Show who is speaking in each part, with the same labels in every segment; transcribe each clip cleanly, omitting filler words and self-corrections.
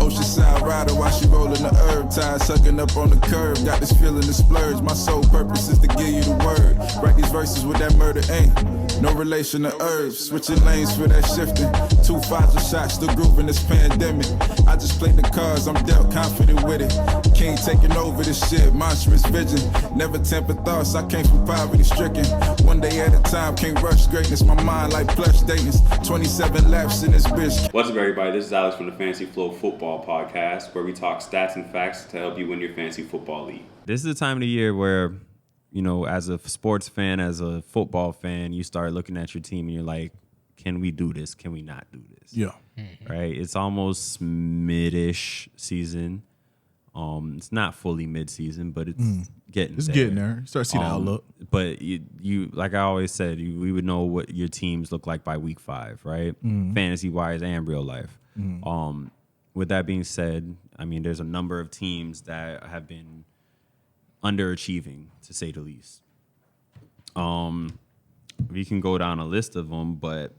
Speaker 1: Oceanside rider while she rolling the herb. Tide sucking up on the curb. Got this feeling to splurge. My sole purpose is to give you the word. Write these verses with that murder ain't no relation to herbs. Switching lanes for that shifting. 2 Pfizer shots, still grooving this pandemic. I just played the cards, I'm dealt confident with it. King taking over this shit, monstrous vision. Never temper thoughts, I came from poverty stricken. One day at a time, can't rush greatness. My mind like plush Dayton's. 27 laps in this bitch.
Speaker 2: What's up, everybody? This is Alex from the Fantasy Flow Football Podcast, where we talk stats and facts to help you win your fantasy football league.
Speaker 3: This is the time of the year where, you know, as a sports fan, as a football fan, you start looking at your team and you're like, can we do this? Can we not do this?
Speaker 4: Yeah.
Speaker 3: Right? It's almost mid-ish season. It's not fully mid-season, but it's getting there.
Speaker 4: It's getting there. You start seeing the outlook.
Speaker 3: But you like I always said, we would know what your teams look like by week 5, right? Fantasy-wise and real life. With that being said, I mean, there's a number of teams that have been underachieving, to say the least. We can go down a list of them, but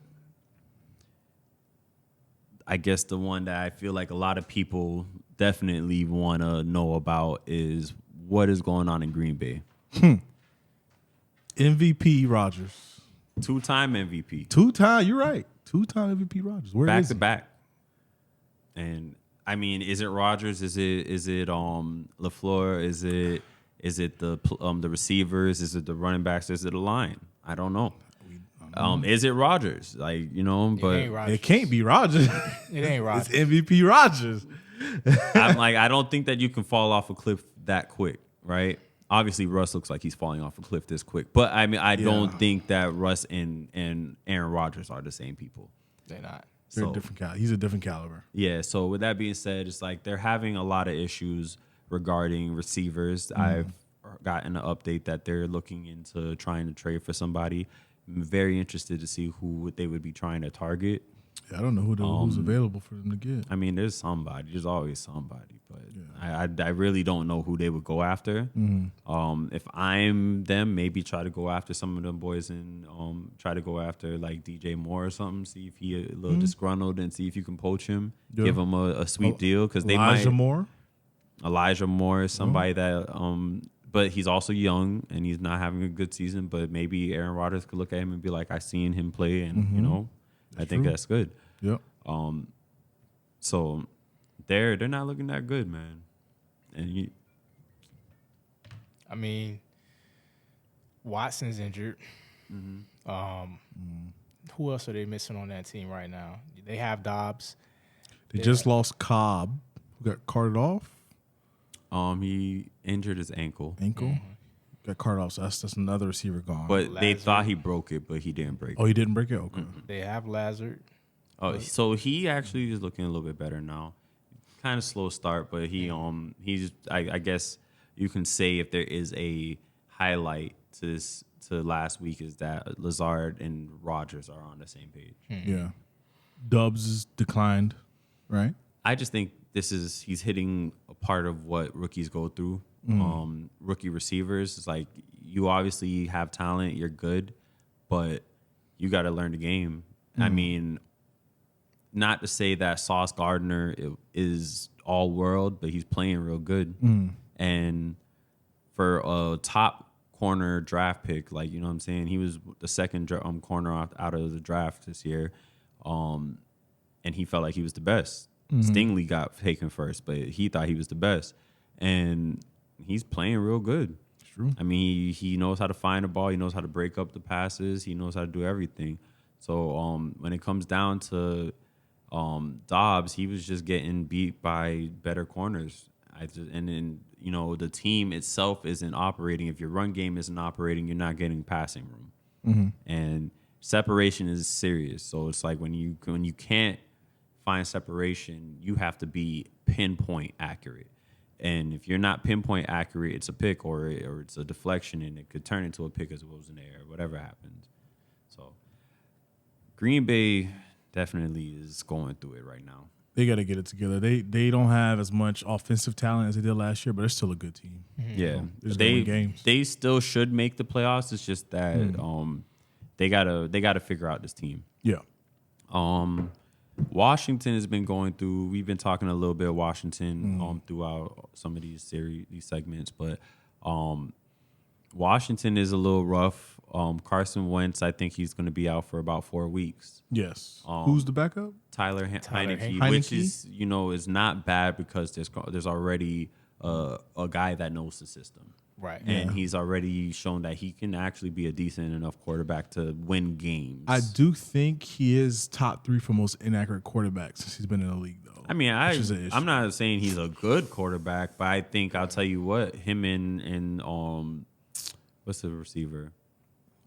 Speaker 3: I guess the one that I feel like a lot of people definitely want to know about is what is going on in Green Bay.
Speaker 4: MVP Rodgers.
Speaker 3: 2-time MVP.
Speaker 4: 2-time, you're right. 2-time MVP Rodgers. Where
Speaker 3: back
Speaker 4: is
Speaker 3: to
Speaker 4: he?
Speaker 3: back. And I mean, is it Rodgers? Is it LaFleur? Is it the receivers? Is it the running backs? Is it the line? I don't know. Is it Rodgers? Like, you know, but
Speaker 4: It can't be Rodgers.
Speaker 5: It ain't Rodgers.
Speaker 4: It's MVP Rodgers.
Speaker 3: I'm like, I don't think that you can fall off a cliff that quick, right? Obviously, Russ looks like he's falling off a cliff this quick, but I mean, I don't think that Russ and Aaron Rodgers are the same people.
Speaker 5: They're not.
Speaker 4: They're a different caliber. He's a different caliber.
Speaker 3: Yeah. So with that being said, it's like they're having a lot of issues regarding receivers. I've gotten an update that they're looking into trying to trade for somebody. I'm very interested to see who they would be trying to target.
Speaker 4: Yeah, I don't know who's available for them to get.
Speaker 3: I mean, there's somebody. There's always somebody, but I really don't know who they would go after. If I'm them, maybe try to go after some of them boys and try to go after like DJ Moore or something. See if he a little disgruntled and see if you can poach him.
Speaker 4: Yeah.
Speaker 3: Give him a sweet deal because they
Speaker 4: Elijah Moore.
Speaker 3: Elijah Moore is somebody that. But he's also young and he's not having a good season. But maybe Aaron Rodgers could look at him and be like, "I seen him play, and you know, I think that's good."
Speaker 4: Yep.
Speaker 3: So they're not looking that good, man. And
Speaker 5: I mean, Watson's injured. Who else are they missing on that team right now? They have Dobbs.
Speaker 4: They just lost Cobb, who got carted off.
Speaker 3: He injured his ankle.
Speaker 4: Got carted off, so that's another receiver gone.
Speaker 3: But they thought he broke it, but he didn't break it.
Speaker 4: Oh, he didn't break it? Okay.
Speaker 5: They have Lazard.
Speaker 3: Oh, so he actually is looking a little bit better now. Kind of slow start, but he's I guess you can say if there is a highlight to last week is that Lazard and Rodgers are on the same page.
Speaker 4: Yeah. Dubs is declined, right?
Speaker 3: I just think he's hitting a part of what rookies go through. Rookie receivers, it's like you obviously have talent, you're good, but you got to learn the game. I mean, not to say that Sauce Gardner is all world, but he's playing real good. And for a top corner draft pick, like, you know what I'm saying, he was the second corner out of the draft this year, and he felt like he was the best. Stingley got taken first, but he thought he was the best. And he's playing real good.
Speaker 4: It's true.
Speaker 3: I mean, he knows how to find the ball. He knows how to break up the passes. He knows how to do everything. So when it comes down to Dobbs, he was just getting beat by better corners. And then, you know, the team itself isn't operating. If your run game isn't operating, you're not getting passing room. And separation is serious. So it's like when you can't find separation, you have to be pinpoint accurate. And if you're not pinpoint accurate, it's a pick or it's a deflection, and it could turn into a pick as it goes in the air, whatever happens. So Green Bay definitely is going through it right now.
Speaker 4: They got to get it together. They don't have as much offensive talent as they did last year, but they're still a good team.
Speaker 3: Yeah,
Speaker 4: games.
Speaker 3: They still should make the playoffs. It's just that they gotta figure out this team.
Speaker 4: Yeah.
Speaker 3: Washington has been going through. We've been talking a little bit of Washington throughout some of these segments, but Washington is a little rough. Carson Wentz, I think he's going to be out for about 4 weeks.
Speaker 4: Yes. Who's the backup?
Speaker 3: Tyler Heineke,
Speaker 4: Heineke,
Speaker 3: which is is not bad because there's already a guy that knows the system.
Speaker 5: Right.
Speaker 3: And he's already shown that he can actually be a decent enough quarterback to win games.
Speaker 4: I do think he is top 3 for most inaccurate quarterbacks since he's been in the league, though.
Speaker 3: I mean, I'm not saying he's a good quarterback, but I think I'll tell you what, him and what's the receiver?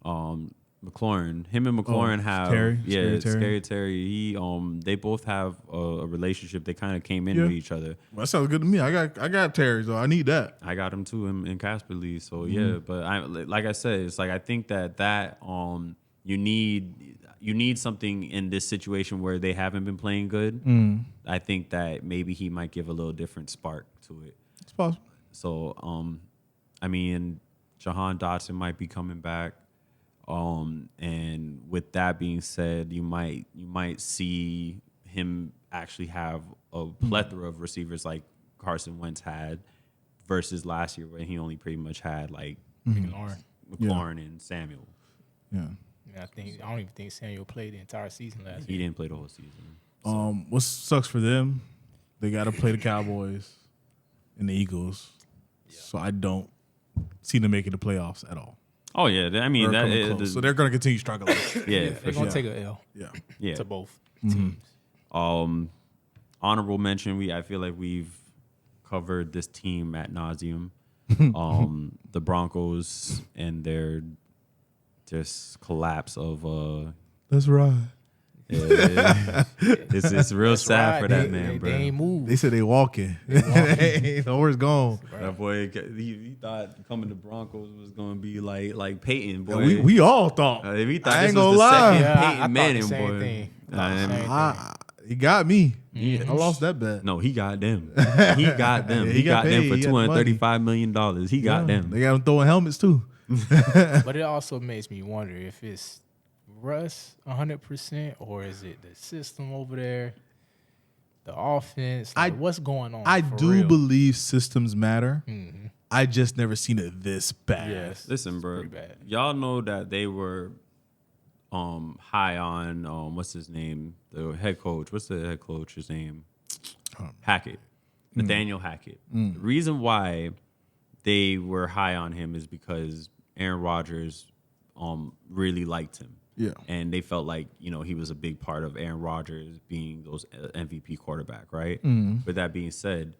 Speaker 3: McLaurin. Him and McLaurin have Scary Terry. He they both have a relationship. They kind of came in with each other.
Speaker 4: Well, that sounds good to me. I got Terry, so I need that.
Speaker 3: I got him too in Casper Lee. So yeah, but like I said, it's like I think that you need something in this situation where they haven't been playing good. I think that maybe he might give a little different spark to it.
Speaker 4: It's possible.
Speaker 3: So I mean, Jahan Dotson might be coming back. And with that being said, you might see him actually have a plethora of receivers like Carson Wentz had versus last year where he only pretty much had like McLaurin and Samuel.
Speaker 4: Yeah.
Speaker 5: I don't even think Samuel played the entire season last year.
Speaker 3: He didn't play the whole season.
Speaker 4: What sucks for them, they got to play the Cowboys and the Eagles. Yeah. So I don't see them making the playoffs at all.
Speaker 3: Oh yeah, I mean
Speaker 4: so they're going to continue struggling.
Speaker 3: Yeah,
Speaker 5: they're going to take a L.
Speaker 3: Yeah,
Speaker 5: to both teams.
Speaker 3: Honorable mention. I feel like we've covered this team ad nauseum. The Broncos and their just collapse of.
Speaker 4: That's right.
Speaker 3: It's real sad for that man, bro.
Speaker 5: They ain't moved.
Speaker 4: They said they walking. Nowhere's gone.
Speaker 3: That boy, he thought coming to Broncos was gonna be like Peyton, boy.
Speaker 4: Yeah, we all thought.
Speaker 3: We thought
Speaker 4: I
Speaker 3: this
Speaker 4: ain't
Speaker 3: was
Speaker 4: gonna
Speaker 3: the
Speaker 4: lie.
Speaker 3: second
Speaker 5: I
Speaker 3: Peyton Manning,
Speaker 5: thought the same
Speaker 3: boy.
Speaker 5: thing.
Speaker 4: He got me. I lost that bet.
Speaker 3: No, he got them. He got them.
Speaker 4: Yeah,
Speaker 3: he got them
Speaker 4: paid.
Speaker 3: for
Speaker 4: He got the
Speaker 3: $235 million. He got them.
Speaker 4: They got him throwing helmets too.
Speaker 5: But it also makes me wonder if it's Russ 100% or is it the system over there, the offense? Like, what's going on?
Speaker 4: I do
Speaker 5: real?
Speaker 4: believe systems matter. I just never seen it this bad.
Speaker 5: Yes.
Speaker 3: Listen, bro.
Speaker 5: Pretty bad.
Speaker 3: Y'all know that they were high on what's his name? The head coach. What's the head coach's name? Hackett. Nathaniel Hackett. The reason why they were high on him is because Aaron Rodgers really liked him.
Speaker 4: Yeah.
Speaker 3: And they felt like, he was a big part of Aaron Rodgers being those MVP quarterback, right? With that being said,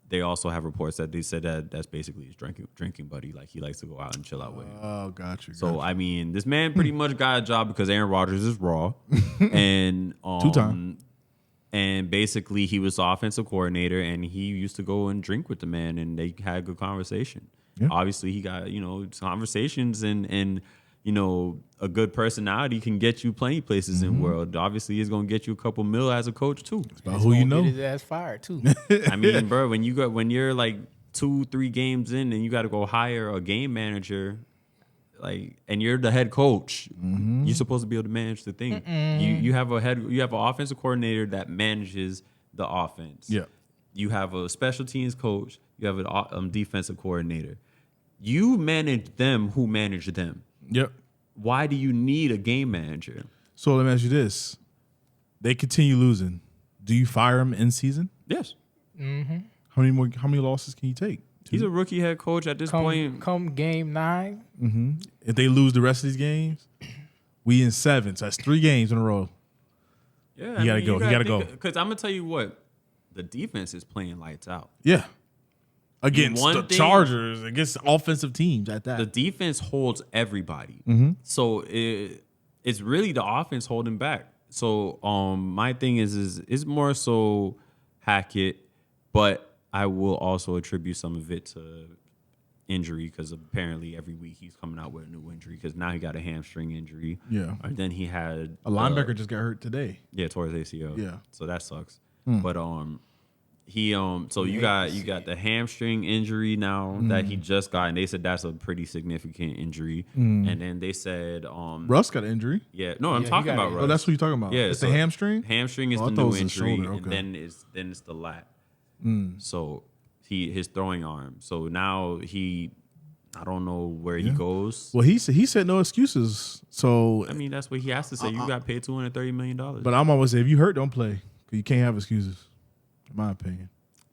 Speaker 3: they also have reports that they said that that's basically his drinking buddy. Like, he likes to go out and chill out with him.
Speaker 4: Oh, got you.
Speaker 3: So, I mean, this man pretty much got a job because Aaron Rodgers is raw. And
Speaker 4: 2-time.
Speaker 3: And basically, he was the offensive coordinator, and he used to go and drink with the man, and they had a good conversation. Yeah. Obviously, he got, conversations and a good personality can get you plenty places in the world. Obviously, it's going to get you a couple mil as a coach, too.
Speaker 4: It's about who you know.
Speaker 5: Get his ass fired, too.
Speaker 3: I mean, bro, when you're like 2-3 games in and you got to go hire a game manager, and you're the head coach, you're supposed to be able to manage the thing. You have an offensive coordinator that manages the offense.
Speaker 4: Yeah.
Speaker 3: You have a special teams coach. You have a defensive coordinator. You manage them who manage them.
Speaker 4: Yep.
Speaker 3: Why do you need a game manager?
Speaker 4: So let me ask you this. They continue losing. Do you fire him in season?
Speaker 3: Yes.
Speaker 4: How many losses can you take? 2?
Speaker 3: He's a rookie head coach at this point.
Speaker 5: Come game 9.
Speaker 4: If they lose the rest of these games, we in 7. So that's 3 games in a row.
Speaker 3: Yeah,
Speaker 4: You gotta go. You gotta go.
Speaker 3: Because I'm gonna tell you what, the defense is playing lights out.
Speaker 4: Yeah. Against
Speaker 3: One
Speaker 4: the
Speaker 3: thing-
Speaker 4: Chargers, against offensive teams at that.
Speaker 3: The defense holds everybody. So it's really the offense holding back. So my thing is it's more so Hackett, but I will also attribute some of it to injury because apparently every week he's coming out with a new injury because now he got a hamstring injury.
Speaker 4: Yeah.
Speaker 3: And then he had
Speaker 4: a linebacker just got hurt today.
Speaker 3: Yeah, tore his ACL.
Speaker 4: Yeah.
Speaker 3: So that sucks. But So you got the hamstring injury now that he just got, and they said that's a pretty significant injury. And then they said
Speaker 4: Russ got an injury.
Speaker 3: yeah, no, I'm
Speaker 5: Yeah, he
Speaker 3: talking
Speaker 5: got
Speaker 3: about
Speaker 5: it.
Speaker 3: Russ.
Speaker 4: Oh, that's what you're talking about.
Speaker 3: Yeah,
Speaker 4: It's
Speaker 3: so
Speaker 4: the hamstring.
Speaker 3: Hamstring is
Speaker 4: Oh, I
Speaker 3: the
Speaker 4: thought it
Speaker 3: new
Speaker 4: was the
Speaker 3: injury,
Speaker 4: shoulder,
Speaker 3: and
Speaker 4: okay.
Speaker 3: then it's the lat. So his throwing arm. So now I don't know where he goes.
Speaker 4: Well, he said no excuses. So,
Speaker 3: I mean, that's what he has to say. You got paid $230 million.
Speaker 4: but I'm always say if you hurt, don't play. 'Cause you can't have excuses. In my opinion.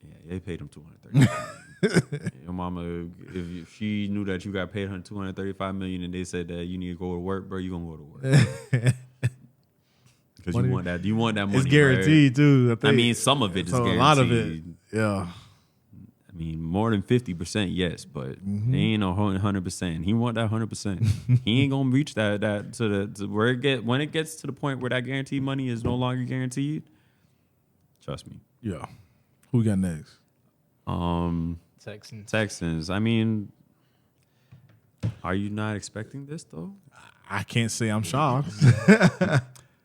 Speaker 3: Yeah, they paid him $230. Your mama, if she knew that you got paid her $235 million and they said that you need to go to work, bro, you gonna go to work. Because you want that money.
Speaker 4: It's guaranteed
Speaker 3: right?
Speaker 4: too.
Speaker 3: I mean, some of it is guaranteed.
Speaker 4: A lot of it, yeah.
Speaker 3: I mean, more than 50%, yes, but they ain't no 100%. He want that 100%. He ain't gonna reach that to where when it gets to the point where that guaranteed money is no longer guaranteed. Trust me.
Speaker 4: Yeah. Who we got next?
Speaker 3: Texans. I mean, are you not expecting this though?
Speaker 4: I can't say I'm shocked.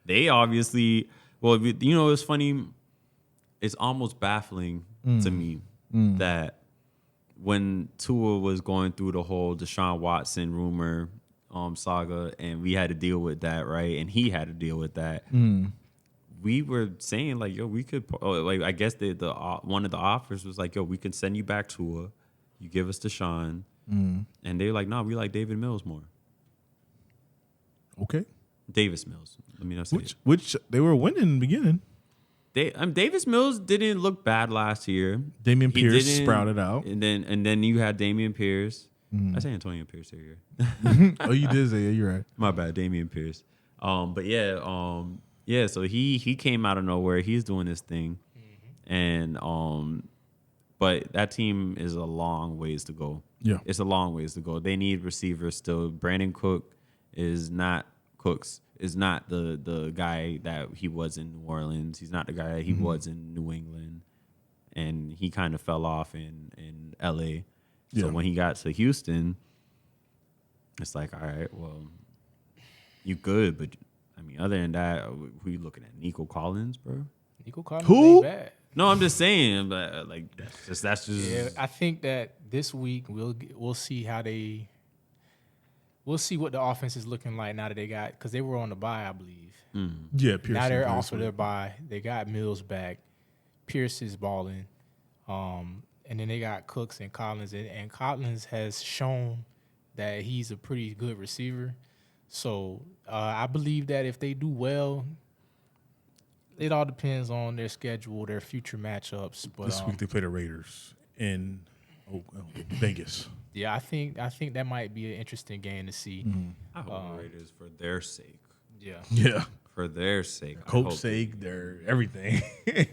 Speaker 3: They obviously, well, you know, it's funny. It's almost baffling to me that when Tua was going through the whole Deshaun Watson rumor saga, and we had to deal with that, right? And he had to deal with that. We were saying like, yo, we could, like, I guess the one of the offers was like, yo, we can send you back Tua, you give us Deshaun, and they're like, no, we like David Mills more.
Speaker 4: Okay.
Speaker 3: Davis Mills. Let me not say it.
Speaker 4: Which they were winning in the beginning.
Speaker 3: Davis Mills didn't look bad last year.
Speaker 4: Damian
Speaker 3: He
Speaker 4: Pierce
Speaker 3: didn't-
Speaker 4: sprouted out.
Speaker 3: and then you had Damian Pierce. I say Antonio Pierce here.
Speaker 4: Oh, you did say, yeah, you're right.
Speaker 3: My bad, Damian Pierce. But yeah, so he came out of nowhere. He's doing this thing, and but that team is a long ways to go.
Speaker 4: Yeah.
Speaker 3: It's a long ways to go. They need receivers still. Brandon is not the guy that he was in New Orleans. He's not the guy that he was in New England, and he kind of fell off in LA. So
Speaker 4: Yeah.
Speaker 3: when he got to Houston, it's like, all right, well, you good, but I mean, other than that, who you looking at? Nico Collins, bro?
Speaker 5: Nico Collins
Speaker 4: Who?
Speaker 5: ain't bad.
Speaker 3: No, I'm just saying, but like that's just
Speaker 5: Yeah, I think that this week we'll see how we'll see what the offense is looking like now that they got, because they were on the bye, I believe.
Speaker 4: Yeah, Pierce.
Speaker 5: Now they're off of their bye. They got Mills back. Pierce is balling. And then they got Cooks and Collins. And Collins has shown that he's a pretty good receiver. So I believe that if they do well, it all depends on their schedule, their future matchups. But
Speaker 4: This week they play the Raiders in Vegas.
Speaker 5: yeah, I think that might be an interesting game to see.
Speaker 3: I hope the Raiders for their sake.
Speaker 5: Yeah.
Speaker 4: Yeah.
Speaker 3: For their sake. I
Speaker 4: Coach
Speaker 3: hope
Speaker 4: sake, they're everything.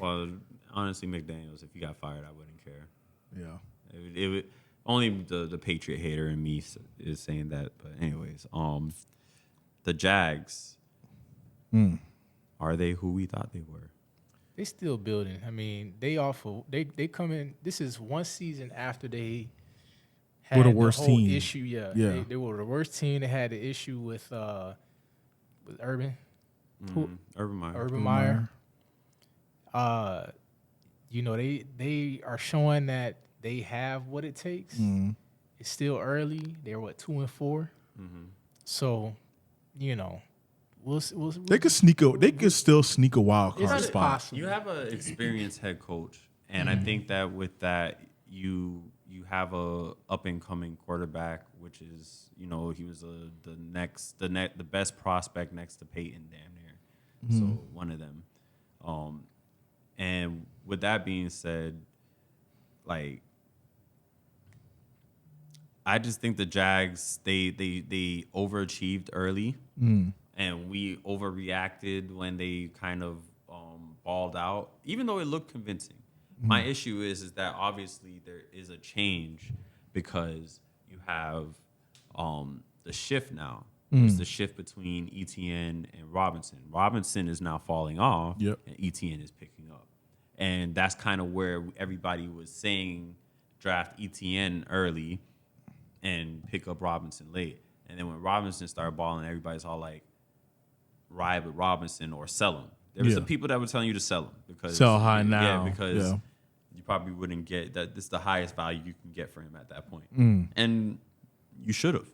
Speaker 3: Well, honestly, McDaniels, if you got fired, I wouldn't care.
Speaker 4: Yeah.
Speaker 3: It would only the Patriot hater in me is saying that. But anyways, the Jags, are they who we thought they were?
Speaker 5: They still building. I mean, they come in. This is one season after they had
Speaker 4: Were the worst
Speaker 5: whole
Speaker 4: team.
Speaker 5: issue. Yeah,
Speaker 4: Yeah.
Speaker 5: They were the worst team. They had the issue with Urban.
Speaker 3: Urban Meyer.
Speaker 5: Urban Meyer. They are showing that they have what it takes. It's still early. They're 2-4. So, we'll
Speaker 4: They could still sneak a wild card
Speaker 5: It's
Speaker 4: spot.
Speaker 5: possible.
Speaker 3: You have an experienced head coach, and I think that with that, you have a up and coming quarterback, which is he was the best prospect next to Peyton, damn near. So one of them. And with that being said, like, I just think the Jags they overachieved early, and we overreacted when they kind of balled out, even though it looked convincing. My issue is that obviously there is a change because you have the shift now. It's the shift between ETN and Robinson. Robinson is now falling off,
Speaker 4: Yep.
Speaker 3: and ETN is picking up. And that's kind of where everybody was saying draft ETN early and pick up Robinson late. And then when Robinson started balling, everybody's all like, ride with Robinson or sell him. There was
Speaker 4: Yeah.
Speaker 3: some people that were telling you to sell him because
Speaker 4: Sell high now.
Speaker 3: Yeah, because
Speaker 4: Yeah.
Speaker 3: you probably wouldn't get that. This is the highest value you can get for him at that point. And you should have.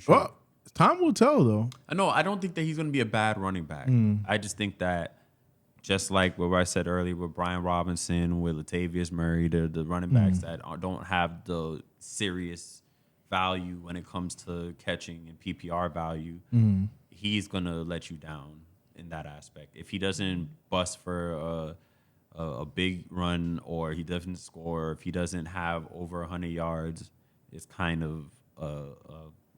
Speaker 4: Well, time will tell, though.
Speaker 3: I don't think that he's going to be a bad running back. I just think that just like what I said earlier with Brian Robinson, with Latavius Murray, the running backs that don't have the serious value when it comes to catching and PPR value, he's going to let you down in that aspect. If he doesn't bust for a big run, or he doesn't score, if he doesn't have over 100 yards, it's kind of a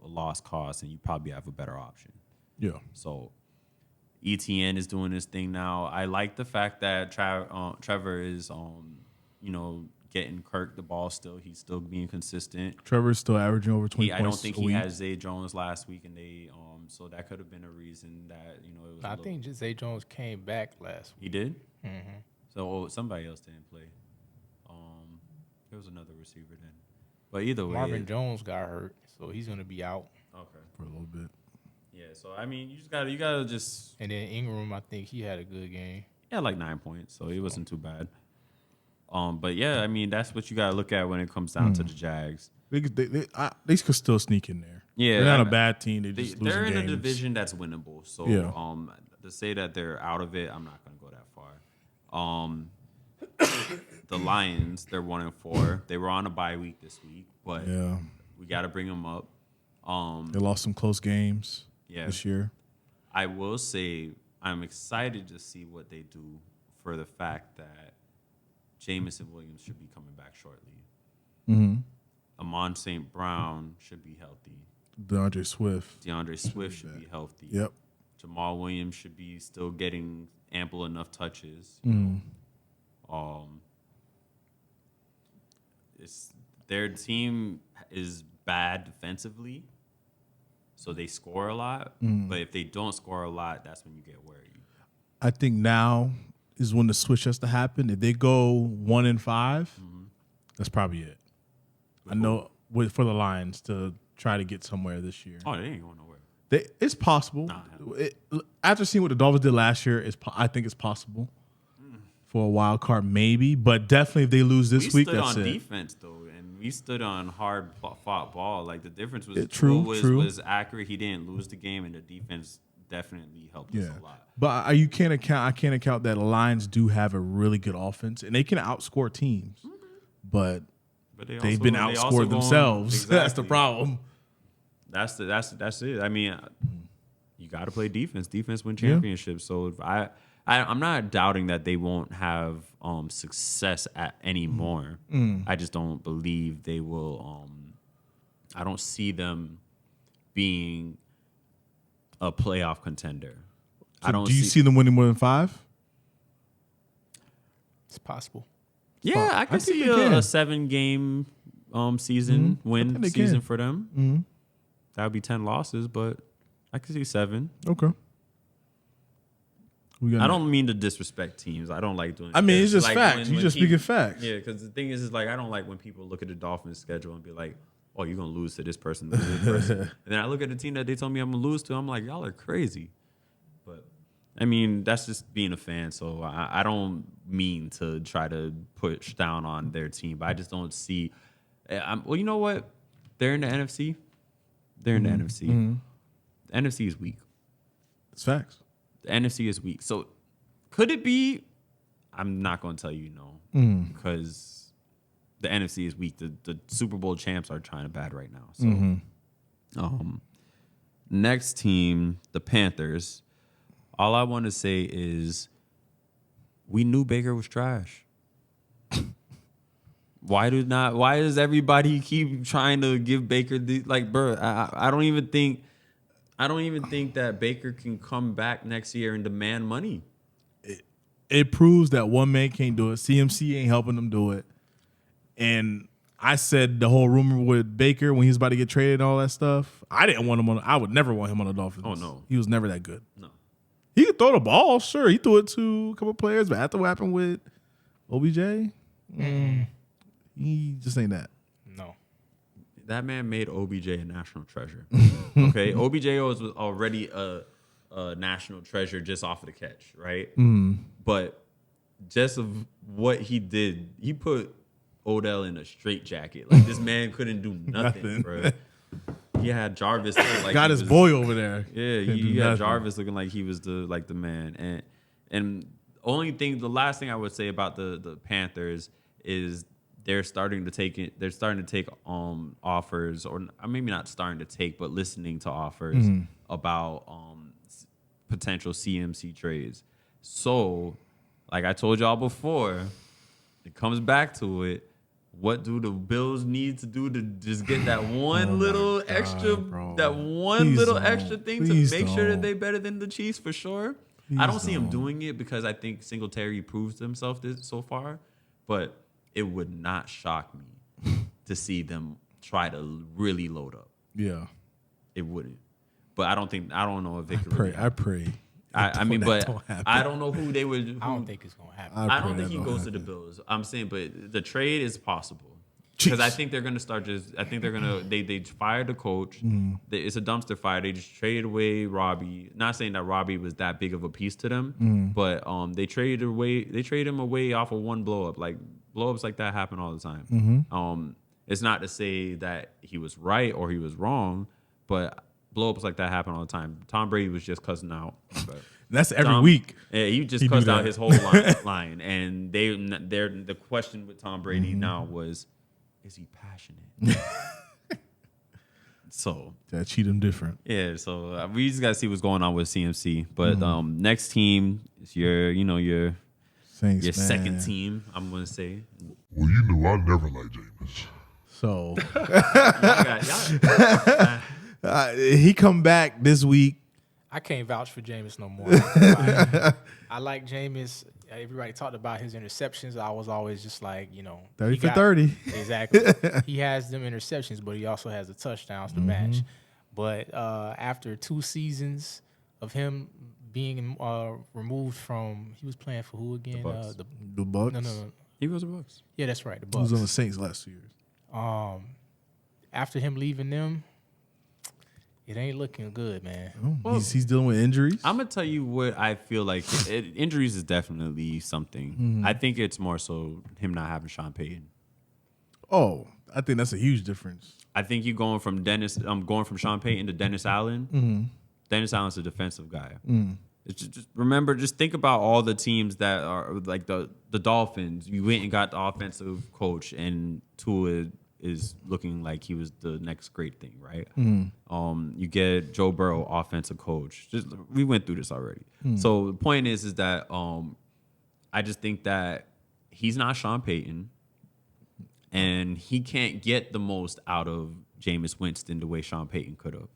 Speaker 3: lost cause, and you probably have a better option.
Speaker 4: Yeah.
Speaker 3: So ETN is doing this thing now. I like the fact that Trevor is, getting Kirk the ball still. He's still being consistent.
Speaker 4: Trevor's still averaging over 20 points
Speaker 3: I don't think
Speaker 4: a
Speaker 3: he
Speaker 4: week.
Speaker 3: had Zay Jones last week, and they so that could have been a reason that it was.
Speaker 5: I think just Zay Jones came back last week.
Speaker 3: He did. So somebody else didn't play. There was another receiver then, but either way,
Speaker 5: Marvin Jones got hurt, so he's gonna be out.
Speaker 3: Okay.
Speaker 4: For a little bit.
Speaker 3: Yeah. So I mean, you gotta just.
Speaker 5: And then Ingram, I think he had a good game.
Speaker 3: He had like 9 points, so it wasn't too bad. But yeah, I mean, that's what you gotta look at when it comes down to the Jags.
Speaker 4: They could still sneak in there.
Speaker 3: Yeah,
Speaker 4: they're not a bad team. They're
Speaker 3: They're in
Speaker 4: games.
Speaker 3: a division that's winnable. So
Speaker 4: Yeah.
Speaker 3: To say that they're out of it, I'm not gonna go that far. The Lions, they're 1-4. They were on a bye week this week, but
Speaker 4: Yeah.
Speaker 3: we got to bring them up.
Speaker 4: They lost some close games this year.
Speaker 3: I will say I'm excited to see what they do for the fact that Jamison Williams should be coming back shortly. Amon St. Brown should be healthy.
Speaker 4: DeAndre Swift.
Speaker 3: DeAndre Swift should be healthy.
Speaker 4: Yep.
Speaker 3: Jamal Williams should be still getting ample enough touches. Their team is bad defensively, so they score a lot. But if they don't score a lot, that's when you get worried.
Speaker 4: I think now is when the switch has to happen. If they go 1-5, that's probably it. I know for the Lions to try to get somewhere this year.
Speaker 3: Oh, they ain't going nowhere.
Speaker 4: It's possible. After seeing what the Dolphins did last year, I think it's possible for a wild card, maybe. But definitely, if they lose this week, that's it.
Speaker 3: We stood on defense though, and we stood on hard fought ball. Like the difference was
Speaker 4: True.
Speaker 3: was accurate. He didn't lose the game, and the defense definitely helped us a lot.
Speaker 4: But I can't account that the Lions do have a really good offense, and they can outscore teams. But they've been outscored themselves.
Speaker 3: Exactly.
Speaker 4: That's the problem.
Speaker 3: That's it. I mean, you got to play defense. Defense win championships. So if I'm not doubting that they won't have success anymore. I just don't believe they will. I don't see them being a playoff contender.
Speaker 4: So do you see them winning more than 5?
Speaker 5: It's possible.
Speaker 3: Yeah, I can see a 7-game season win season for them. That would be 10 losses, but I can see 7.
Speaker 4: Okay.
Speaker 3: I don't mean to disrespect teams. I don't like doing it.
Speaker 4: I mean, it's just
Speaker 3: like
Speaker 4: facts. You just speaking facts.
Speaker 3: Yeah, because the thing is like I don't like when people look at the Dolphins' schedule and be like, oh, you're going to lose to this person, this person. And then I look at the team that they told me I'm going to lose to. I'm like, y'all are crazy. But, I mean, that's just being a fan. So I don't mean to try to push down on their team. But I just don't see. Well, you know what? They're in the NFC. They're in the NFC. The NFC is weak.
Speaker 4: It's facts.
Speaker 3: The NFC is weak. So could it be? I'm not going to tell you no because the NFC is weak. The Super Bowl champs are trying to bad right now. So, next team, the Panthers. All I want to say is we knew Baker was trash. Why does everybody keep trying to give Baker bro? I don't even think that Baker can come back next year and demand money.
Speaker 4: It proves that one man can't do it. CMC ain't helping them do it. And I said the whole rumor with Baker when he was about to get traded and all that stuff. I would never want him on the Dolphins.
Speaker 3: Oh no,
Speaker 4: he was never that good.
Speaker 3: No,
Speaker 4: he could throw the ball. Sure, he threw it to a couple players, but after what happened with OBJ, he just ain't that.
Speaker 5: No.
Speaker 3: That man made OBJ a national treasure. Okay, OBJ was already a national treasure just off of the catch, right? But just of what he did, he put Odell in a straitjacket. Like this man couldn't do nothing, bro. He had Jarvis like
Speaker 4: got his boy over there.
Speaker 3: Yeah, you had Jarvis looking like he was the man. And the last thing I would say about the Panthers is they're starting to take offers, or maybe not starting to take, but listening to offers about potential CMC trades. So, like I told y'all before, it comes back to it. What do the Bills need to do to just get that one little extra thing to make sure that they're better than the Chiefs for sure? I don't see him doing it because I think Singletary proves himself so far, but it would not shock me to see them try to really load up.
Speaker 4: Yeah,
Speaker 3: it wouldn't. But I don't know if it could.
Speaker 4: I pray.
Speaker 3: I mean, but I don't know who they would.
Speaker 5: I don't think it's gonna happen.
Speaker 3: I don't think he goes to the Bills. I'm saying, but the trade is possible because I think they're gonna start. I think they're gonna. They fired the coach. It's a dumpster fire. They just traded away Robbie. Not saying that Robbie was that big of a piece to them, but they traded him away off of one blow up. Like blow ups like that happen all the time. It's not to say that he was right or he was wrong, but blow-ups like that happen all the time. Tom Brady was just cussing out.
Speaker 4: That's every week.
Speaker 3: Yeah, he just cussed out his whole line. And the question with Tom Brady now was, is he passionate? So
Speaker 4: that cheat him different.
Speaker 3: Yeah, so we just gotta see what's going on with CMC. But next team is your
Speaker 4: Saints,
Speaker 3: your second team. I'm gonna say.
Speaker 6: Well, you know I never liked Jameis.
Speaker 4: So
Speaker 3: y'all
Speaker 4: he come back this week.
Speaker 5: I can't vouch for Jameis no more. I like Jameis. Everybody talked about his interceptions. I was always just like,
Speaker 4: 30 for 30.
Speaker 5: Exactly. He has them interceptions, but he also has the touchdowns to match. But after 2 seasons of him being removed from, he was playing for who again?
Speaker 4: The Bucks.
Speaker 5: No.
Speaker 3: he was the Bucks.
Speaker 5: Yeah, that's right. The
Speaker 4: He
Speaker 5: Bucks.
Speaker 4: was on the Saints last 2 years.
Speaker 5: After him leaving them, it ain't looking good, man.
Speaker 4: Well, he's dealing with injuries.
Speaker 3: I'm gonna tell you what I feel like. Injuries is definitely something. I think it's more so him not having Sean Payton.
Speaker 4: Oh, I think that's a huge difference.
Speaker 3: I think you going from Sean Payton to Dennis Allen. Dennis Allen's a defensive guy. It's just think about all the teams that are like the Dolphins. You went and got the offensive coach, and Tua is looking like he was the next great thing, right? You get Joe Burrow, offensive coach. We went through this already. So the point is that I just think that he's not Sean Payton, and he can't get the most out of Jameis Winston the way Sean Payton could have.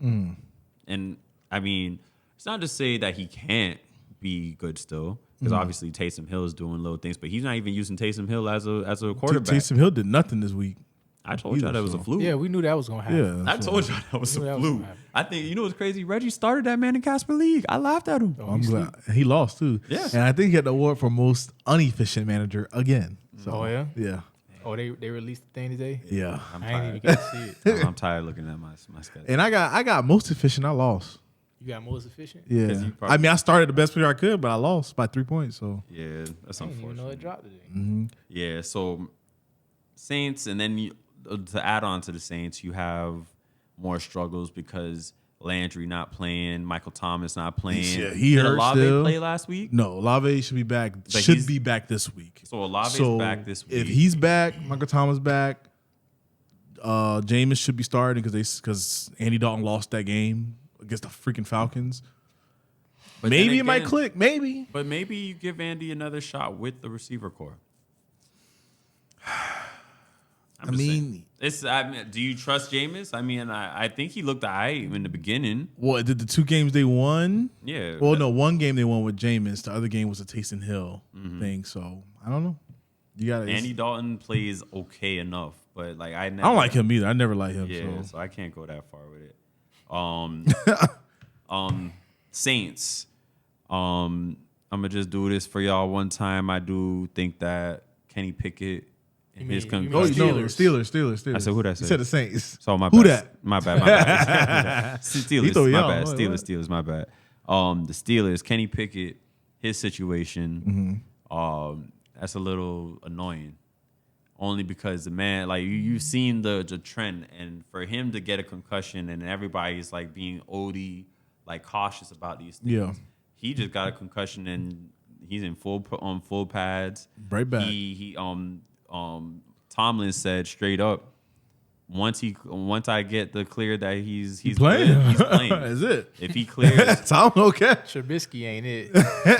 Speaker 3: And I mean, it's not to say that he can't be good still, because obviously Taysom Hill is doing little things, but he's not even using Taysom Hill as a quarterback.
Speaker 4: Taysom Hill did nothing this week.
Speaker 3: I told y'all that was a fluke.
Speaker 5: Yeah, we knew that was gonna happen.
Speaker 4: Yeah,
Speaker 3: I told y'all that was a
Speaker 5: knew that was
Speaker 3: fluke.
Speaker 5: gonna happen.
Speaker 3: I think what's crazy. Reggie started that man in Casper League. I laughed at him.
Speaker 4: I'm glad he lost too.
Speaker 3: Yeah.
Speaker 4: And I think he had the award for most inefficient manager again. So,
Speaker 5: Oh, yeah?
Speaker 4: Yeah.
Speaker 5: Oh, they released the thing today.
Speaker 4: Yeah.
Speaker 5: I ain't even get to see it.
Speaker 3: I'm tired looking at my schedule.
Speaker 4: And I got most efficient. I lost.
Speaker 5: You got most efficient?
Speaker 4: Yeah.
Speaker 3: you probably-
Speaker 4: I mean, I started the best player I could, but I lost by 3 points. So
Speaker 3: Yeah, that's
Speaker 5: I didn't even know it
Speaker 3: unfortunate.
Speaker 5: dropped today.
Speaker 3: Yeah, so Saints, and then to add on to the Saints, you have more struggles because Landry not playing, Michael Thomas not playing.
Speaker 4: Yeah, he
Speaker 3: Did
Speaker 4: hurt
Speaker 3: Olave
Speaker 4: still.
Speaker 3: play last week?
Speaker 4: no, Olave should be back.
Speaker 3: But
Speaker 4: Should
Speaker 3: he's-
Speaker 4: be back this week.
Speaker 3: So Olave's back this week.
Speaker 4: If he's back, Michael Thomas back. Jameis should be starting because Andy Dalton lost that game against the freaking Falcons.
Speaker 3: But
Speaker 4: Maybe
Speaker 3: then
Speaker 4: it might
Speaker 3: again-
Speaker 4: click. Maybe.
Speaker 3: But maybe you give Andy another shot with the receiver core.
Speaker 4: I mean,
Speaker 3: do you trust Jameis? I mean, I think he looked all right in the beginning.
Speaker 4: what did the 2 games they won?
Speaker 3: Yeah.
Speaker 4: Well, no, one game they won with Jameis. The other game was a Taysom Hill thing. So I don't know. You got
Speaker 3: Andy Dalton plays okay enough, but like I
Speaker 4: don't like him either. I never like him.
Speaker 3: Yeah,
Speaker 4: So.
Speaker 3: so I can't go that far with it. Saints. I'm gonna just do this for y'all one time. I do think that Kenny Pickett and his
Speaker 5: you mean
Speaker 4: Oh,
Speaker 3: concussion.
Speaker 4: no, Steelers.
Speaker 3: I said, who'd I say?
Speaker 4: You said the Saints.
Speaker 3: So my
Speaker 4: Who
Speaker 3: bad.
Speaker 4: that?
Speaker 3: My bad. Steelers.
Speaker 4: threw you
Speaker 3: My
Speaker 4: out.
Speaker 3: bad.
Speaker 4: What?
Speaker 3: Steelers. My bad. The Steelers. Kenny Pickett. His situation. that's a little annoying. Only because the man, like you've seen the trend, and for him to get a concussion, and everybody's like being like cautious about these things.
Speaker 4: Yeah.
Speaker 3: He just got a concussion and he's in full pads.
Speaker 4: Right back.
Speaker 3: Tomlin said straight up, once I get the clear that he's
Speaker 4: playing.
Speaker 3: good, he's playing.
Speaker 4: That's it.
Speaker 3: If he clears,
Speaker 4: Tom okay.
Speaker 5: Trubisky ain't it.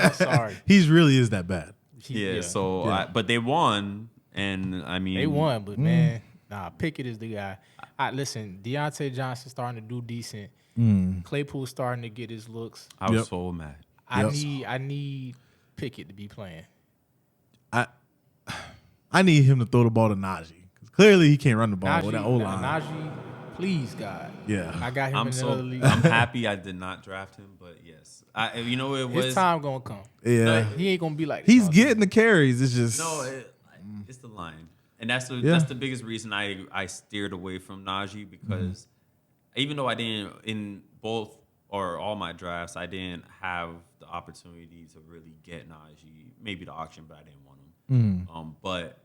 Speaker 5: I'm sorry.
Speaker 4: He's really is that bad.
Speaker 3: yeah. So,
Speaker 4: Yeah.
Speaker 3: but they won, and I mean
Speaker 5: They won, but man, Pickett is the guy. Listen, Deontay Johnson starting to do decent. Claypool starting to get his looks.
Speaker 3: I was
Speaker 4: Yep.
Speaker 3: so mad.
Speaker 5: I need Pickett to be playing.
Speaker 4: I need him to throw the ball to Najee. Because clearly he can't run the ball with that O-line.
Speaker 5: Najee, please, God.
Speaker 4: Yeah.
Speaker 5: I got him
Speaker 3: I'm
Speaker 5: in
Speaker 3: so
Speaker 5: another league.
Speaker 3: I'm happy I did not draft him, but yes, it was
Speaker 5: His time gonna come.
Speaker 4: Yeah.
Speaker 5: He ain't gonna be like this
Speaker 4: He's
Speaker 5: all
Speaker 4: getting the carries. It's just
Speaker 3: it's the line, and that's the biggest reason I steered away from Najee, because even though I didn't in both or all my drafts, I didn't have the opportunity to really get Najee. Maybe the auction, but I didn't want him. But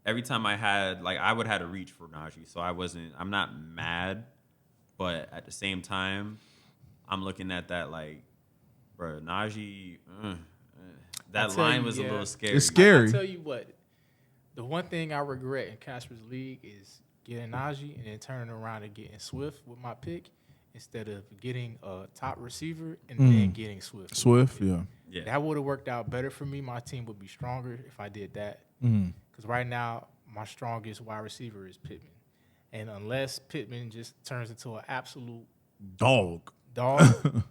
Speaker 3: every time I would have to reach for Najee, so I'm not mad, but at the same time, I'm looking at that like, bro, Najee, that line was a little scary.
Speaker 4: It's scary.
Speaker 5: I tell you what, the one thing I regret in Casper's league is getting Najee and then turning around and getting Swift with my pick instead of getting a top receiver and then getting Swift.
Speaker 4: Swift, yeah.
Speaker 3: Yeah.
Speaker 5: That would have worked out better for me. My team would be stronger if I did that. Because right now, my strongest wide receiver is Pittman. And unless Pittman just turns into an absolute
Speaker 4: Dog.
Speaker 5: dog,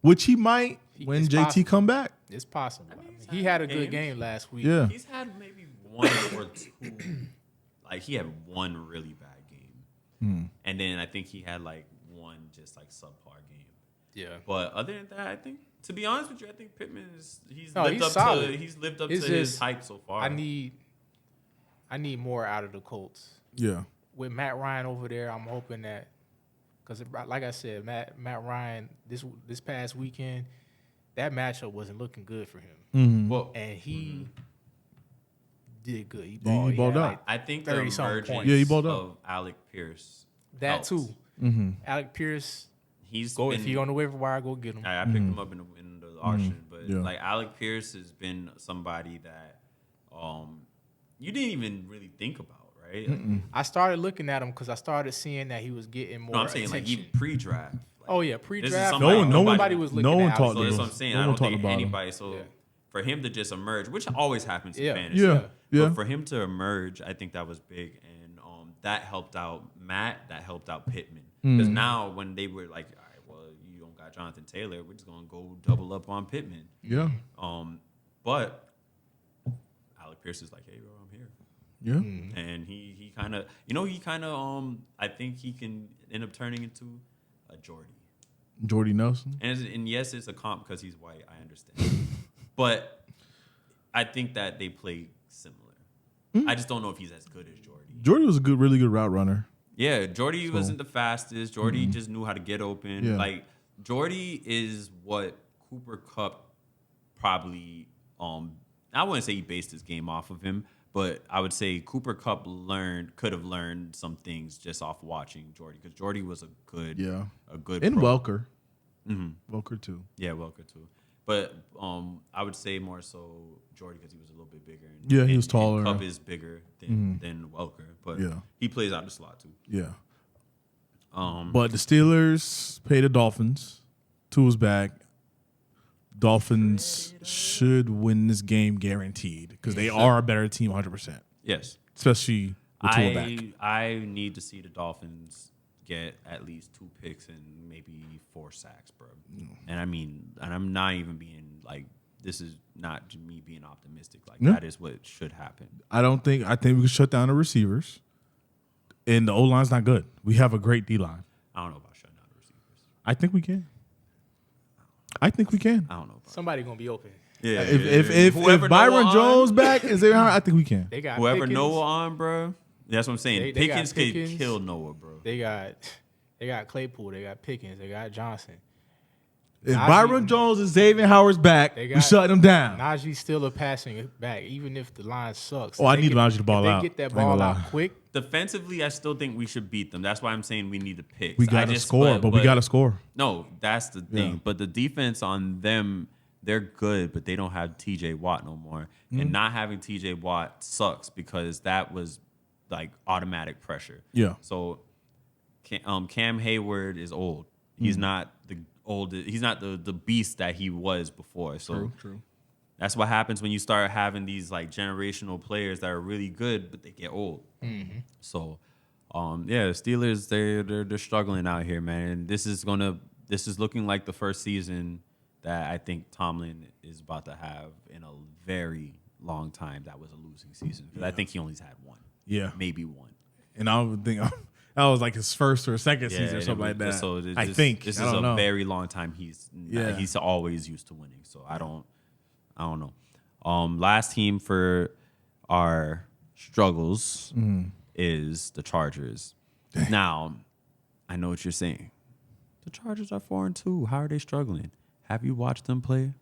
Speaker 4: Which he might when
Speaker 5: It's
Speaker 4: JT
Speaker 5: possible.
Speaker 4: come back.
Speaker 5: it's possible. He had a good game last week.
Speaker 4: Yeah.
Speaker 3: He's had maybe one or two. Like he had one really bad game, and then I think he had like one just like subpar game.
Speaker 5: Yeah.
Speaker 3: But other than that, I think, to be honest with you, I think Pittman he's
Speaker 5: solid.
Speaker 3: lived up
Speaker 5: It's
Speaker 3: to his
Speaker 5: just-
Speaker 3: hype so far.
Speaker 5: I need more out of the Colts.
Speaker 4: Yeah.
Speaker 5: With Matt Ryan over there, I'm hoping that, because like I said, Matt Ryan this past weekend, that matchup wasn't looking good for him,
Speaker 3: well,
Speaker 5: and he did good. He
Speaker 4: Yeah,
Speaker 5: balled,
Speaker 4: he balled
Speaker 5: had
Speaker 4: out.
Speaker 5: like
Speaker 3: I think the
Speaker 5: 30-something
Speaker 3: emergence
Speaker 5: points.
Speaker 4: Yeah, he balled out.
Speaker 3: of Alec Pierce
Speaker 5: that
Speaker 3: helped.
Speaker 5: too. Alec Pierce,
Speaker 3: He's
Speaker 5: if
Speaker 3: been,
Speaker 5: he on the waiver wire, go get him.
Speaker 3: I picked him up in the auction, but
Speaker 4: Yeah.
Speaker 3: like Alec Pierce has been somebody that you didn't even really think about, right? Like,
Speaker 5: I started looking at him because I started seeing that he was getting more
Speaker 3: no, I'm saying like
Speaker 5: attention.
Speaker 3: even pre-draft. Like,
Speaker 5: Oh yeah,
Speaker 3: this is
Speaker 5: pre-draft.
Speaker 3: somebody
Speaker 5: Nobody was looking
Speaker 4: no
Speaker 5: at
Speaker 4: one
Speaker 5: Alex.
Speaker 4: talked
Speaker 3: So
Speaker 4: to
Speaker 3: that's
Speaker 4: him.
Speaker 3: what I'm saying.
Speaker 4: No
Speaker 3: I
Speaker 4: one
Speaker 3: don't
Speaker 4: talked
Speaker 3: think
Speaker 4: about him.
Speaker 3: anybody. So
Speaker 5: Yeah.
Speaker 3: for him to just emerge, which always happens in
Speaker 5: Yeah.
Speaker 3: fantasy.
Speaker 4: Yeah. Yeah.
Speaker 3: But for him to emerge, I think that was big, and that helped out Matt. That helped out Pittman, because now when they were like, all right, well, you don't got Jonathan Taylor, we're just gonna go double up on Pittman.
Speaker 4: Yeah.
Speaker 3: But Alec Pierce is like, hey, bro, I'm here.
Speaker 4: Yeah.
Speaker 3: And he kind of, I think he can end up turning into a Jordy.
Speaker 4: Jordy Nelson.
Speaker 3: And yes, it's a comp because he's white. I understand, but I think that they play similar. I just don't know if he's as good as Jordy.
Speaker 4: Jordy was a really good route runner.
Speaker 3: Yeah, Jordy wasn't the fastest. Jordy just knew how to get open.
Speaker 4: Yeah.
Speaker 3: Like Jordy is what Cooper Kupp probably. I wouldn't say he based his game off of him, but I would say Cooper Kupp could have learned some things just off watching Jordy, because Jordy was a good
Speaker 4: And
Speaker 3: pro.
Speaker 4: Welker. Welker too.
Speaker 3: Yeah, Welker too. But I would say more so Jordy, because he was a little bit bigger. And,
Speaker 4: Yeah, he was taller.
Speaker 3: And Kupp is bigger than Welker, but
Speaker 4: Yeah.
Speaker 3: he plays out the slot too.
Speaker 4: Yeah. But the Steelers pay the Dolphins. Tua's back. Dolphins should win this game guaranteed because they are a better team 100%.
Speaker 3: Yes.
Speaker 4: Especially with Tua back.
Speaker 3: I need to see the Dolphins get at least 2 picks and maybe 4 sacks, bro. And I'm not even being like, this is not me being optimistic. Like that is what should happen.
Speaker 4: I think we can shut down the receivers. And the O-line's not good. We have a great D-line.
Speaker 3: I don't know about shutting down the receivers.
Speaker 4: I think we can. I don't know.
Speaker 3: About
Speaker 5: Somebody gonna be open.
Speaker 3: yeah.
Speaker 4: If
Speaker 3: Whoever
Speaker 4: Byron
Speaker 3: Noah
Speaker 4: Jones
Speaker 3: on,
Speaker 4: back is there, I think we can.
Speaker 5: They got
Speaker 3: whoever
Speaker 5: Pickens.
Speaker 3: Noah on, bro. That's what I'm saying.
Speaker 5: They got
Speaker 3: Pickens could
Speaker 5: Pickens.
Speaker 3: kill Noah, bro.
Speaker 5: They got Claypool. They got Pickens. They got Johnson.
Speaker 4: If Byron Jones and Xavier Howard's back, we shut them down.
Speaker 5: Najee's still a passing back, even if the line sucks.
Speaker 4: I need Najee to ball out.
Speaker 5: If they get that ball out quick.
Speaker 3: Defensively, I still think we should beat them. That's why I'm saying we need to pick.
Speaker 4: We got to score, but we got to score.
Speaker 3: No, that's the thing.
Speaker 4: Yeah.
Speaker 3: But the defense on them, they're good, but they don't have T.J. Watt no more. And not having T.J. Watt sucks because that was like automatic pressure.
Speaker 4: Yeah.
Speaker 3: So Cam Hayward is old. He's not the oldest. He's not the beast that he was before. So
Speaker 4: True.
Speaker 3: that's what happens when you start having these like generational players that are really good, but they get old. Mm-hmm. So, Steelers they're struggling out here, man. And this is looking like the first season that I think Tomlin is about to have in a very long time. That was a losing season because I think he only had one.
Speaker 4: Yeah,
Speaker 3: maybe one.
Speaker 4: And I would think that was like his first or second season or something like that.
Speaker 3: So
Speaker 4: I think
Speaker 3: this is a very long time. He's always used to winning. So I don't know. Last team for our struggles is the Chargers. Now, I know what you're saying. The Chargers are 4-2. How are they struggling? Have you watched them play?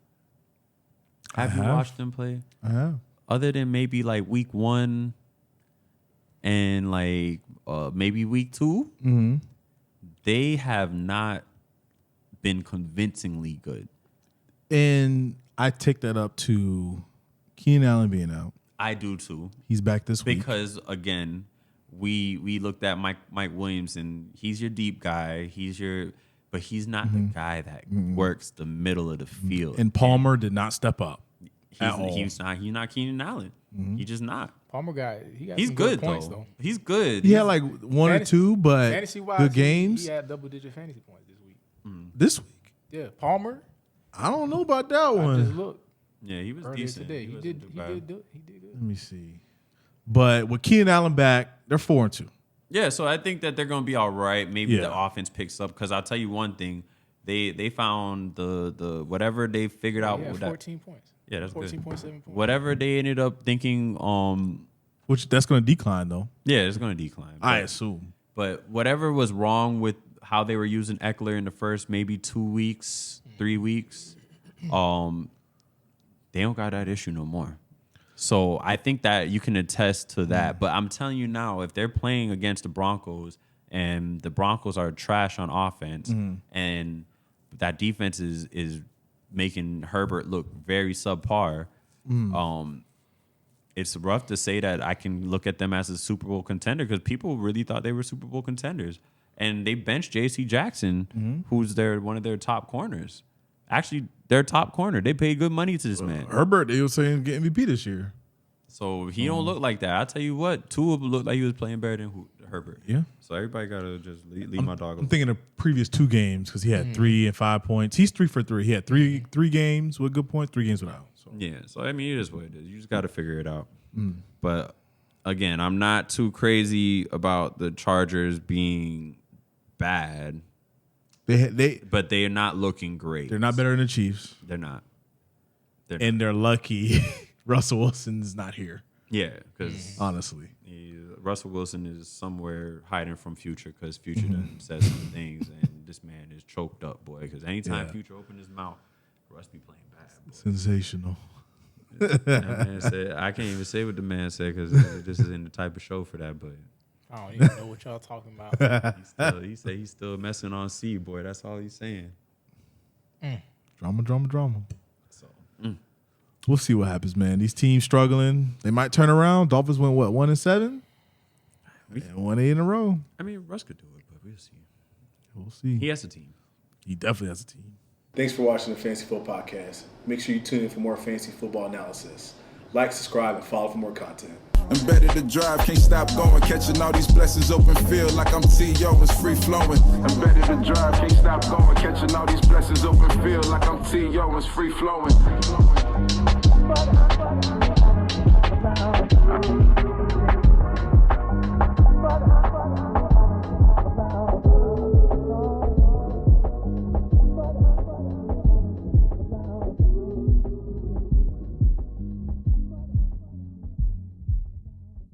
Speaker 3: Have you watched them play?
Speaker 4: I have.
Speaker 3: Other than maybe like week 1 and like maybe week 2, they have not been convincingly good.
Speaker 4: And I take that up to Keenan Allen being out.
Speaker 3: I do too.
Speaker 4: He's back this week.
Speaker 3: Because again, we looked at Mike Williams and he's your deep guy. But he's not the guy that works the middle of the field.
Speaker 4: And Palmer did not step up.
Speaker 3: He's not Keenan Allen. He's just not.
Speaker 5: Palmer
Speaker 3: he's
Speaker 5: some
Speaker 3: good
Speaker 5: points,
Speaker 3: though. He's good.
Speaker 4: He had like one or two, but
Speaker 5: fantasy-wise,
Speaker 4: good games.
Speaker 5: He had double-digit fantasy points this week.
Speaker 4: This week?
Speaker 5: Yeah, Palmer.
Speaker 4: I don't know about that one.
Speaker 5: I just looked.
Speaker 3: Yeah, he was
Speaker 5: earlier
Speaker 3: decent.
Speaker 5: today. He did good.
Speaker 4: Let me see. But with Keenan Allen back, they're 4-2.
Speaker 3: Yeah, so I think that they're going to be all right. Maybe the offense picks up because I'll tell you one thing. They found the whatever they figured out.
Speaker 5: Yeah,
Speaker 3: with
Speaker 5: 14 points.
Speaker 3: Yeah, that's
Speaker 5: 14.7
Speaker 3: good.
Speaker 5: points.
Speaker 3: Whatever they ended up thinking,
Speaker 4: Which that's going to decline, though.
Speaker 3: yeah, it's going to decline.
Speaker 4: I assume.
Speaker 3: But whatever was wrong with how they were using Eckler in the first maybe 2 weeks, 3 weeks, they don't got that issue no more. So I think that you can attest to that. But I'm telling you now, if they're playing against the Broncos and the Broncos are trash on offense and that defense is making Herbert look very subpar, it's rough to say that I can look at them as a Super Bowl contender because people really thought they were Super Bowl contenders. And they benched J.C. Jackson, who's one of their top corners. Actually, their top corner. They paid good money to this man.
Speaker 4: Herbert, they were saying get MVP this year.
Speaker 3: So he don't look like that. I'll tell you what, Tua looked like he was playing better than Herbert.
Speaker 4: Yeah.
Speaker 3: So everybody got to just leave my dog alone.
Speaker 4: I'm thinking of previous 2 games because he had 3 and 5 points. He's 3 for 3. He had three games with good points, 3 games without. So.
Speaker 3: Yeah, so I mean, it is what it is. You just got to figure it out. But again, I'm not too crazy about the Chargers being bad. But they are not looking great.
Speaker 4: They're not better than the Chiefs.
Speaker 3: They're not.
Speaker 4: And they're lucky Russell Wilson's not here.
Speaker 3: Yeah, because
Speaker 4: honestly,
Speaker 3: Russell Wilson is somewhere hiding from Future because Future done said some things, and this man is choked up, boy. Because anytime Future opened his mouth, Russ be playing bad. Boy.
Speaker 4: Sensational.
Speaker 3: That man said, I can't even say what the man said because this isn't the type of show for that. But
Speaker 5: I don't even know what y'all talking about.
Speaker 3: He said he's still messing on C, boy. That's all he's saying.
Speaker 4: Drama.
Speaker 3: So.
Speaker 4: We'll see what happens, man. These teams struggling. They might turn around. Dolphins went, 1-7? And 1-8 in a row.
Speaker 3: I mean, Russ could do it, but we'll see.
Speaker 4: We'll see.
Speaker 3: He has a team.
Speaker 4: He definitely has a team.
Speaker 7: Thanks for watching the Fantasy Football Podcast. Make sure you tune in for more fantasy football analysis. Like, subscribe, and follow for more content.
Speaker 1: Embedded the drive, can't stop going. Catching all these blessings, open field like I'm T.O. It's free flowing. Embedded the drive, can't stop going. Catching all these blessings, open field like I'm T.O. It's free flowing.